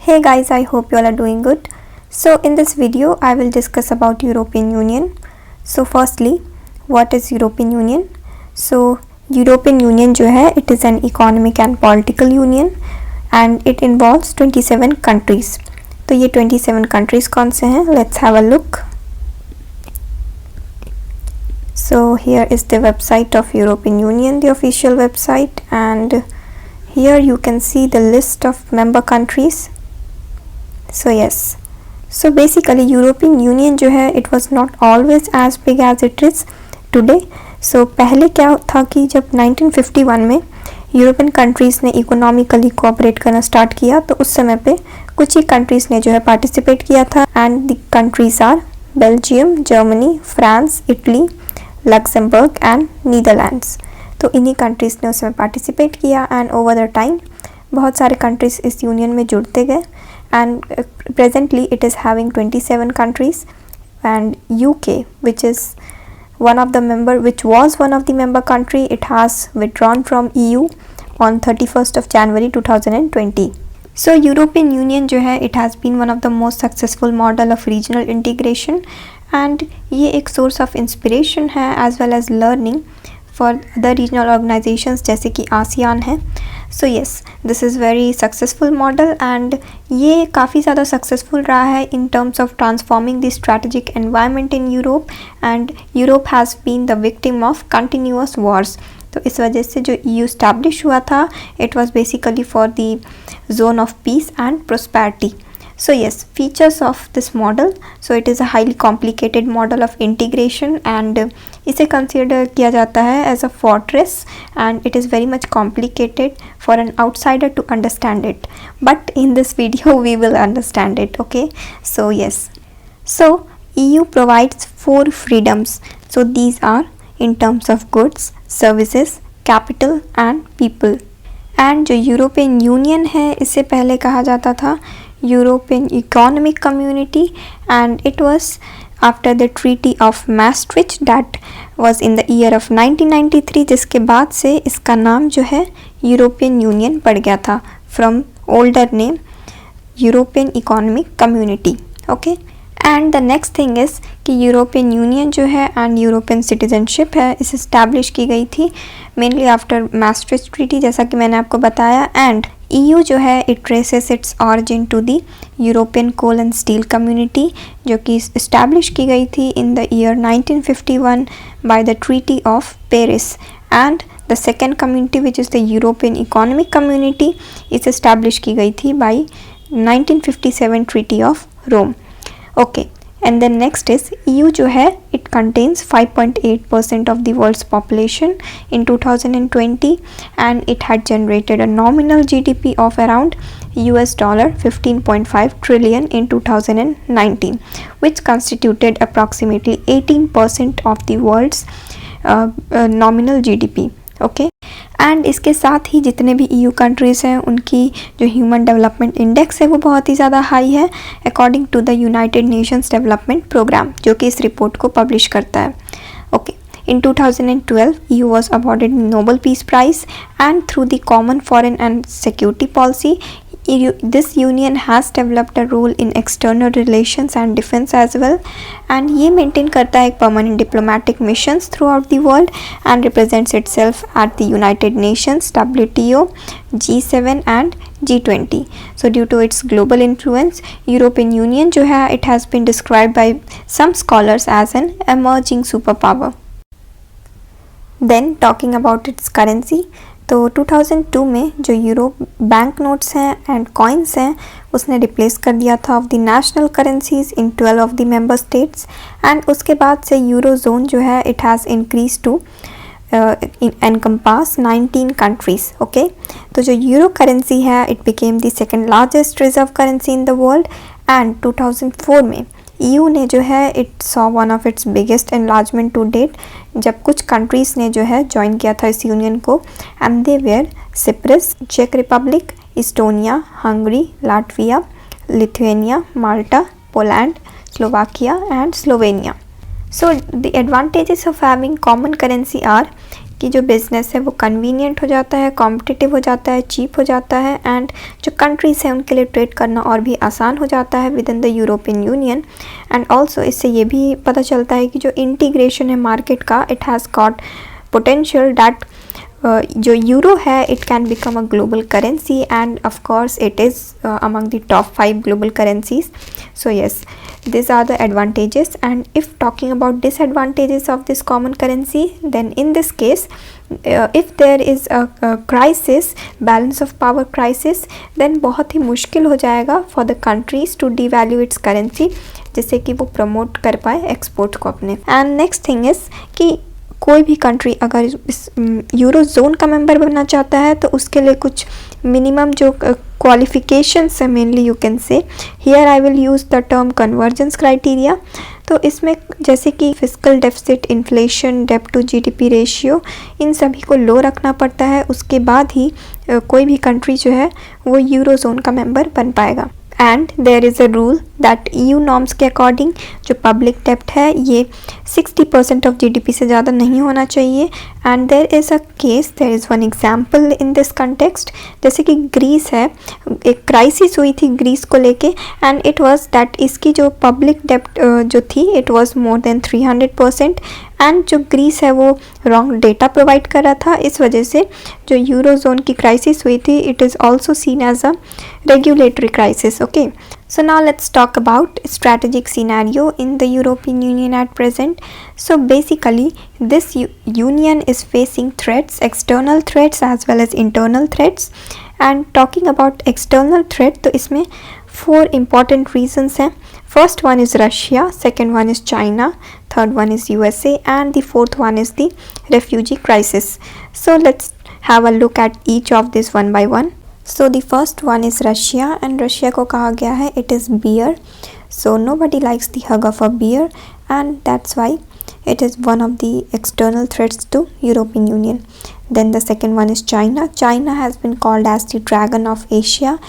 Hey guys, I hope you all are doing good. So in this video, I will discuss about European Union. So firstly, what is European Union? So European Union जो है, it is an economic and political union and it involves 27 countries. तो ये 27 countries कौन से हैं? Let's have a look. So here is the website of European Union, the official website, and here you can see the list of member countries. So yes, so basically European Union जो है it was not always as big as it is today. So पहले क्या था कि जब 1951 में European countries ने economically cooperate करना स्टार्ट किया तो उस समय पे कुछ ही कंट्रीज़ ने जो है पार्टिसिपेट किया था and the countries are Belgium, Germany, France, Italy, Luxembourg and Netherlands. तो इन्हीं कंट्रीज़ ने उसमें पार्टिसिपेट किया एंड ओवर द टाइम बहुत सारे कंट्रीज़ इस यूनियन में जुड़ते गए and presently it is having 27 countries and UK which was one of the member country, it has withdrawn from EU on 31st of January 2020. So European Union जो है it has been one of the most successful model of regional integration and ये एक source of inspiration है as well as learning for the regional organizations जैसे कि ASEAN है. So yes, this is very successful model and ये काफ़ी ज़्यादा successful रहा है in terms of transforming the strategic environment in Europe and Europe has been the victim of continuous wars. तो इस वजह से जो EU establish हुआ था it was basically for the zone of peace and prosperity. So yes, features of this model. So it is a highly complicated model of integration and इसे consider किया जाता है as a fortress and it is very much complicated for an outsider to understand it. But in this video we will understand it. Okay. So yes. So EU provides 4 freedoms. So these are in terms of goods, services, capital and people. And जो European union है इससे पहले कहा जाता था European economic community and it was after the treaty of Maastricht that was in the year of 1993 जिसके बाद से इसका नाम जो है यूरोपियन यूनियन पड़ गया था from older name European economic community. Okay. And the next thing is कि यूरोपियन यूनियन जो है एंड यूरोपियन सिटीजनशिप है इस इस्टेब्लिश की गई थी मेनली आफ्टर मैस्ट्रिक्ट ट्रीटी जैसा कि मैंने आपको बताया. एंड EU जो है it traces its origin to the European coal and steel community जो कि इस्टेब्लिश की गई थी in the year 1951 by the treaty of Paris. And the second community which is the European economic community is establish की गई थी by 1957 treaty of Rome. Okay, and then next is EU जो है it contains 5.8% of the world's population in 2020 and it had generated a nominal GDP of around $15.5 trillion in 2019 which constituted approximately 18% of the world's nominal GDP. Okay. And इसके साथ ही जितने भी EU countries हैं उनकी जो human development index है वो बहुत ही ज़्यादा हाई है according to the United Nations development programme जो कि इस रिपोर्ट को पब्लिश करता है. Okay. In 2012, EU was awarded Nobel Peace Prize and through the Common Foreign and Security Policy, this union has developed a role in external relations and defense as well. And ये maintain करता है permanent diplomatic missions throughout the world and represents itself at the United Nations, WTO, G7 and G20. So due to its global influence, European Union जो है it has been described by some scholars as an emerging superpower. Then talking about its currency, तो 2002 में जो euro bank notes हैं and coins हैं उसने replace कर दिया था of the national currencies in 12 of the member states and उसके बाद से यूरो जोन जो है it has increase to encompass 19 countries. Okay. तो जो यूरो करेंसी है it became the second largest reserve currency in the world and 2004 में EU ने जो है it saw one of its biggest enlargement to date जब कुछ कंट्रीज़ ने जो है ज्वाइन किया था इस यूनियन को एंड दे वेयर सिप्रस, चेक Republic, Estonia, Hungary, Latvia, Lithuania, Malta, Poland, Slovakia and Slovenia. So the advantages of having common currency are कि जो बिज़नेस है वो कन्वीनियंट हो जाता है, कॉम्पिटिटिव हो जाता है, चीप हो जाता है, एंड जो कंट्रीज़ हैं उनके लिए ट्रेड करना और भी आसान हो जाता है with in the European union. And also इससे ये भी पता चलता है कि जो इंटीग्रेशन है मार्केट का, it has got potential that जो यूरो है it can become a global currency, end of course it is among the top 5 global currencies. So yes, these are the advantages. And if talking about disadvantages of this common currency, then in this case, if there is a crisis, balance of power crisis, then बहुत ही मुश्किल हो जाएगा for the countries to devalue its currency, जिससे कि वो promote कर पाए export को अपने। एंड नेक्स्ट थिंग इज़ कि कोई भी कंट्री अगर इस यूरो जोन का मेंबर बनना चाहता है तो उसके लिए कुछ मिनिमम जो क्वालिफिकेशंस है, mainly you can say here I will use the term convergence criteria. तो इसमें जैसे कि फिस्कल डेफिसिट, इन्फ्लेशन, डेब्ट टू जीडीपी रेशियो, इन सभी को लो रखना पड़ता है, उसके बाद ही कोई भी कंट्री जो है वो यूरो जोन का मेंबर बन पाएगा। And there is a rule that EU norms के अकॉर्डिंग जो पब्लिक डेब्ट है ये 60% ऑफ GDP से ज़्यादा नहीं होना चाहिए। And there is a case, there is one example in this context, जैसे कि ग्रीस है, एक क्राइसिस हुई थी ग्रीस को लेके, एंड इट वाज दैट इसकी जो पब्लिक डेब्ट जो थी it was more than 300%, and जो ग्रीस है वो रॉन्ग डेटा प्रोवाइड कर रहा था। इस वजह से जो यूरो जोन की क्राइसिस हुई थी it is also seen as a regulatory crisis. Okay, so now let's talk about strategic scenario in the European Union at present. So basically this union is facing threats, external threats as well as internal threats. And talking about external threat, तो इसमें 4 important reasons हैं। First one is Russia, second one is China, third one is USA, and the fourth one is the refugee crisis. So let's have a look at each of this one by one. So the first one is Russia, and Russia को कहा गया है it is beer. So nobody likes the hug of a beer, and that's why it is one of the external threats to European Union. Then the second one is China. China has been called as the dragon of Asia,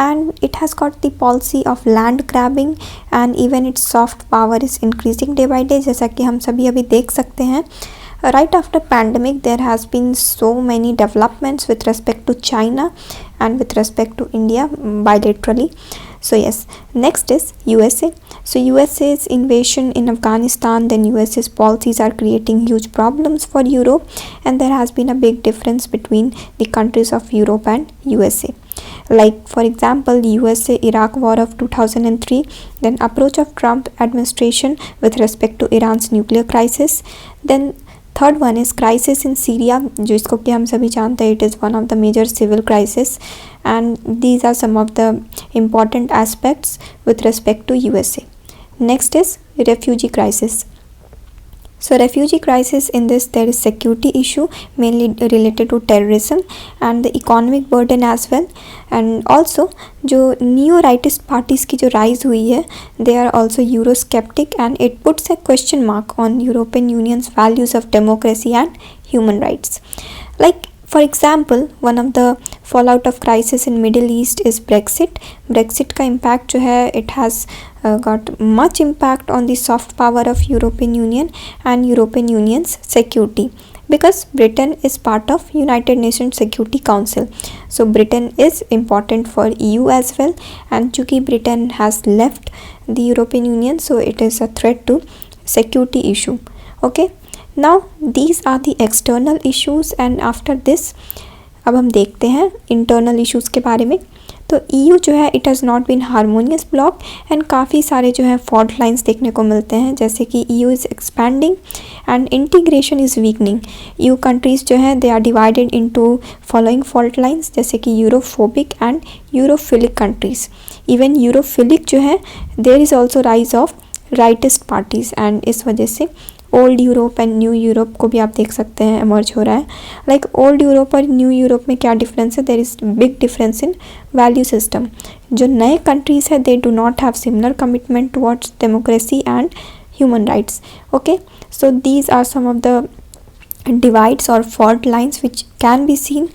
and it has got the policy of land grabbing, and even its soft power is increasing day by day, जैसा कि हम सभी अभी देख सकते हैं। Right after pandemic there has been so many developments with respect to China and with respect to India bilaterally. So yes, next is USA. So USA's invasion in Afghanistan, then USA's policies are creating huge problems for Europe, and there has been a big difference between the countries of Europe and USA. Like for example, USA Iraq war of 2003, then approach of Trump administration with respect to Iran's nuclear crisis, then third one is crisis in Syria, जो इसको कि हम सभी जानते हैं it is one of the major civil crisis, and these are some of the important aspects with respect to USA. Next is refugee crisis. So refugee crisis, in this there is security issue mainly related to terrorism and the economic burden as well. And also जो neo rightist parties की जो rise हुई है they are also Eurosceptic, and it puts a question mark on European Union's values of democracy and human rights. Like for example, one of the fallout of crisis in Middle East is Brexit. Brexit का impact जो है it has got much impact on the soft power of European Union and European Union's security, because Britain is part of United Nations Security Council. So Britain is important for EU as well, and चूँकि Britain has left the European Union, so it is a threat to security issue. Okay, now these are the external issues, and after this अब हम देखते हैं internal issues के बारे में। तो EU जो है it has not been harmonious bloc, and काफ़ी सारे जो है फॉल्ट लाइंस देखने को मिलते हैं, जैसे कि EU is expanding and integration is weakening. EU countries जो है they are divided into following fault lines, जैसे कि Europhobic and Europhilic countries. Even Europhilic जो है there is also rise of rightist parties, and इस वजह से old Europe and new Europe को भी आप देख सकते हैं एमर्ज हो रहा है. लाइक ओल्ड यूरोप और न्यू यूरोप में क्या डिफरेंस है, there is big difference in value system. जो नए कंट्रीज़ है they do not have similar commitment towards democracy and human rights. Okay, so these are some of the divides or fault lines which can be seen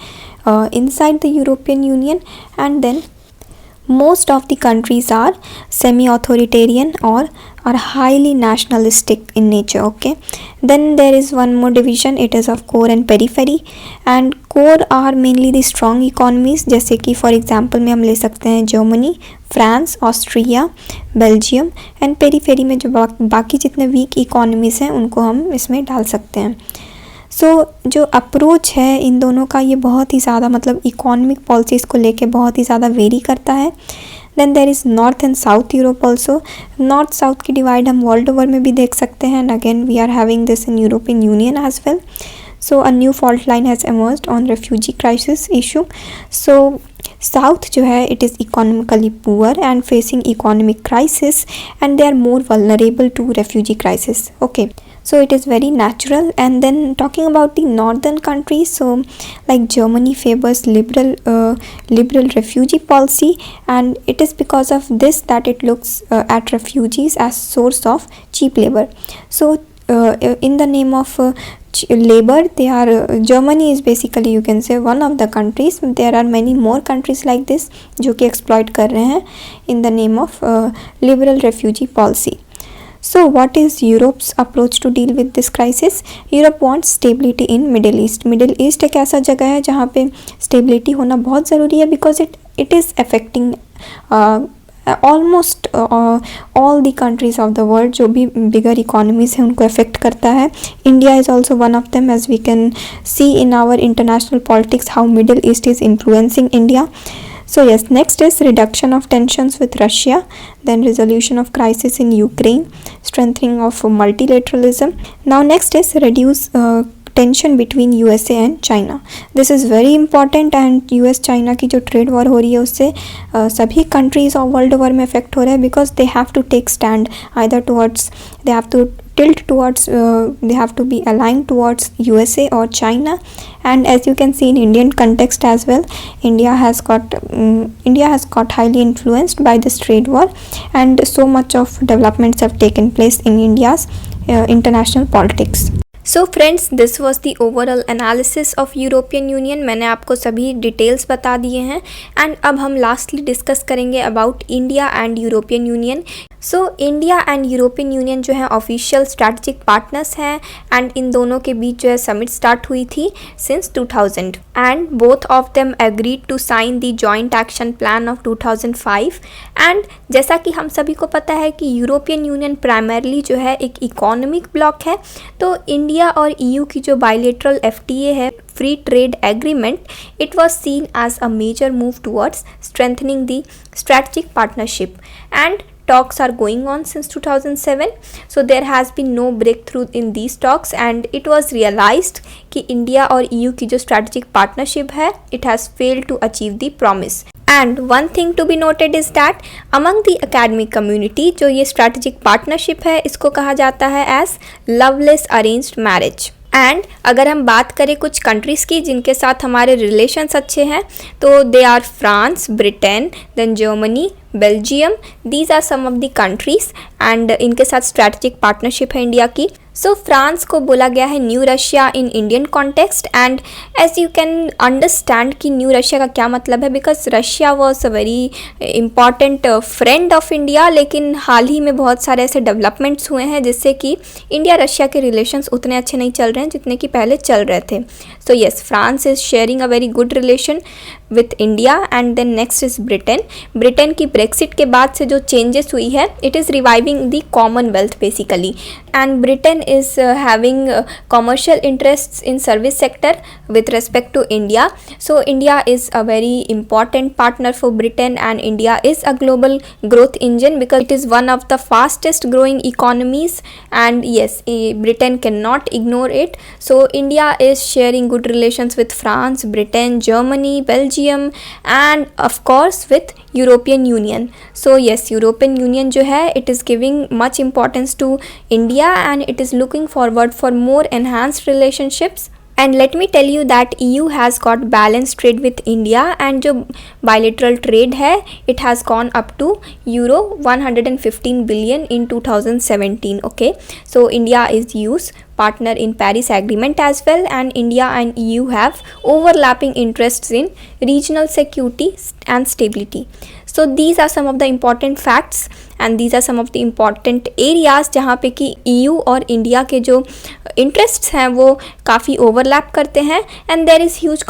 inside the European Union. And then Most of the countries are semi-authoritarian or are highly nationalistic in nature. Okay, then there is one more division, it is of core and periphery. And core are mainly the strong economies, जैसे कि for example में हम ले सकते हैं Germany, France, Austria, Belgium. And periphery में जो बाकी जितने वीक इकोनॉमीज़ हैं उनको हम इसमें डाल सकते हैं. जो अप्रोच है इन दोनों का ये बहुत ही ज़्यादा मतलब इकोनॉमिक पॉलिसीज़ को लेके बहुत ही ज़्यादा वेरी करता है. Then there is north and south Europe also. North south की डिवाइड हम वर्ल्ड ओवर में भी देख सकते हैं. And again we are having this in European union as well. So a new fault line has emerged on refugee crisis issue. So South जो है it is economically poor and facing economic crisis and they are more vulnerable to refugee crisis. Okay, so it is very natural. And then talking about the northern countries, so like Germany favors liberal refugee policy, and it is because of this that it looks at refugees as source of cheap labor. So in the name of labor, they are Germany is basically you can say one of the countries. There are many more countries like this जो कि exploit कर रहे हैं in the name of liberal refugee policy. So what is Europe's approach to deal with this crisis? Europe wants stability in Middle East. Middle East एक ऐसा जगह है जहाँ पे stability होना बहुत ज़रूरी है because it is affecting almost all the countries of the world. जो भी bigger economies हैं उनको affect करता है. India is also one of them, as we can see in our international politics how Middle East is influencing India. So yes, next is reduction of tensions with Russia, then resolution of crisis in Ukraine, strengthening of multilateralism. Now next is reduce tension between USA and China. This is very important. And US China की जो trade war हो रही है उससे सभी countries और world over में effect हो रहा है because they have to take stand either towards, they have to tilt towards they have to be aligned towards USA or China. And as you can see in Indian context as well, India has got highly influenced by this trade war, and so much of developments have taken place in India's international politics. So friends, this was the overall analysis of European union. मैंने आपको सभी details बता दिए हैं. And अब हम lastly discuss करेंगे about India and European union. So India and European union जो है ऑफिशियल स्ट्रैटेजिक पार्टनर्स हैं. एंड इन दोनों के बीच जो है समिट स्टार्ट हुई थी since 2000. And both of them agreed to sign the joint action plan of 2005. एंड जैसा कि हम सभी को पता है कि यूरोपियन यूनियन प्राइमरली जो है एक इकोनॉमिक ब्लॉक है. तो इंडिया और ईयू की जो बायलेटरल FTA है, free trade agreement, it was seen as a major move towards strengthening the strategic partnership. And talks are going on since 2007. So there has been no breakthrough in these talks, and it was realized कि India और EU की जो strategic partnership है, it has failed to achieve the promise. And one thing to be noted is that among the academic community जो ये strategic partnership है इसको कहा जाता है as loveless arranged marriage. And अगर हम बात करें कुछ कंट्रीज़ की जिनके साथ हमारे रिलेशंस अच्छे हैं, तो they are France, Britain, then Germany, Belgium. These are some of the countries and इनके साथ स्ट्रैटेजिक पार्टनरशिप है इंडिया की. सो फ्रांस को बोला गया है new Russia in Indian context. And as you can understand कि न्यू रशिया का क्या मतलब है, because Russia was a very important friend of India. लेकिन हाल ही में बहुत सारे ऐसे डेवलपमेंट्स हुए हैं जिससे कि इंडिया रशिया के रिलेशंस उतने अच्छे नहीं चल रहे हैं जितने कि पहले चल रहे थे. So yes, France is sharing a very good relation with India. And then next is Britain. Britain की ब्रेक्सिट के बाद से जो चेंजेस हुई है, it is reviving the commonwealth basically. And Britain is having commercial interests in service sector with respect to India. So India is a very important partner for Britain, and India is a global growth engine because it is one of the fastest growing economies. And yes, Britain cannot ignore it. So India is sharing good relations with France, Britain, Germany, Belgium, and of course with European Union. So yes, European Union जो है, it is giving much importance to India, and it is looking forward for more enhanced relationships. And let me tell you that EU has got balanced trade with India, and जो bilateral trade है, it has gone up to euro 115 billion in 2017. Okay, so India is EU's partner in Paris Agreement as well, and India and EU have overlapping interests in regional security and stability. So these are some of the important facts and these are some of the important areas जहाँ पे कि EU और India के जो interests हैं वो काफ़ी overlap करते हैं and there is huge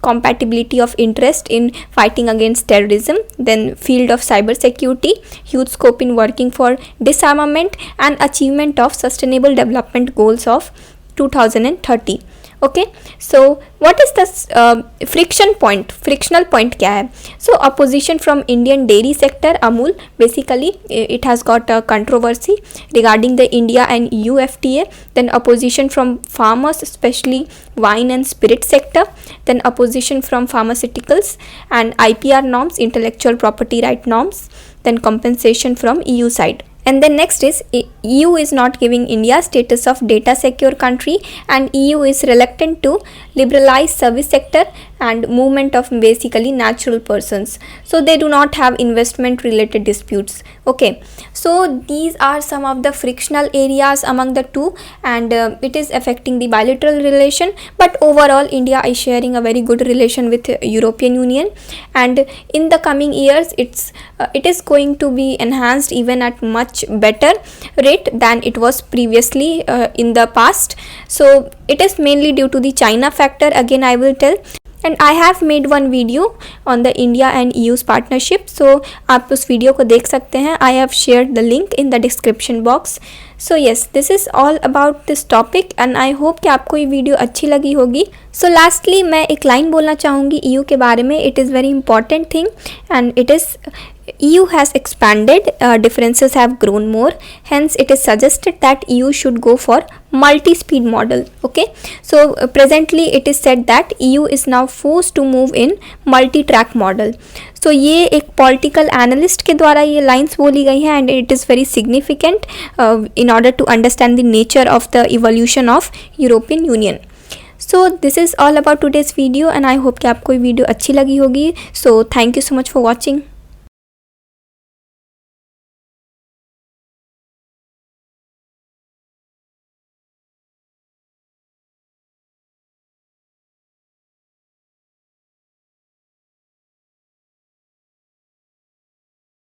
compatibility of interest in fighting against terrorism, then field of cyber security, huge scope in working for disarmament and achievement of sustainable development goals of 2030. Okay, so what is the frictional point क्या है? So opposition from Indian dairy sector, Amul, basically it has got a controversy regarding the India and EU FTA, then opposition from farmers, especially wine and spirit sector, then opposition from pharmaceuticals and IPR norms, intellectual property right norms, then compensation from EU side. And then next is EU is not giving India status of data secure country and EU is reluctant to liberalize service sector and movement of basically natural persons, so they do not have investment related disputes. Okay, so these are some of the frictional areas among the two and it is affecting the bilateral relation, but overall India is sharing a very good relation with European Union and in the coming years it is going to be enhanced even at much better rate than it was previously in the past. So it is mainly due to the China factor, again I will tell, and I have made one video on the India and EU's partnership, so आप उस video को देख सकते हैं. I have shared the link in the description box. So yes, this is all about this topic and I hope कि आपको ये video अच्छी लगी होगी. So lastly मैं एक लाइन बोलना चाहूँगी EU के बारे में. It is very important thing and it is EU has expanded, differences have grown more, hence it is suggested that EU should go for multi-speed model. Okay, so presently it is said that EU is now forced to move in multi-track model. So ये एक political analyst के द्वारा ये lines बोली गई हैं and it is very significant in order to understand the nature of the evolution of European union. So this is all about today's video and I hope कि आपको ये वीडियो अच्छी लगी होगी. So thank you so much for watching.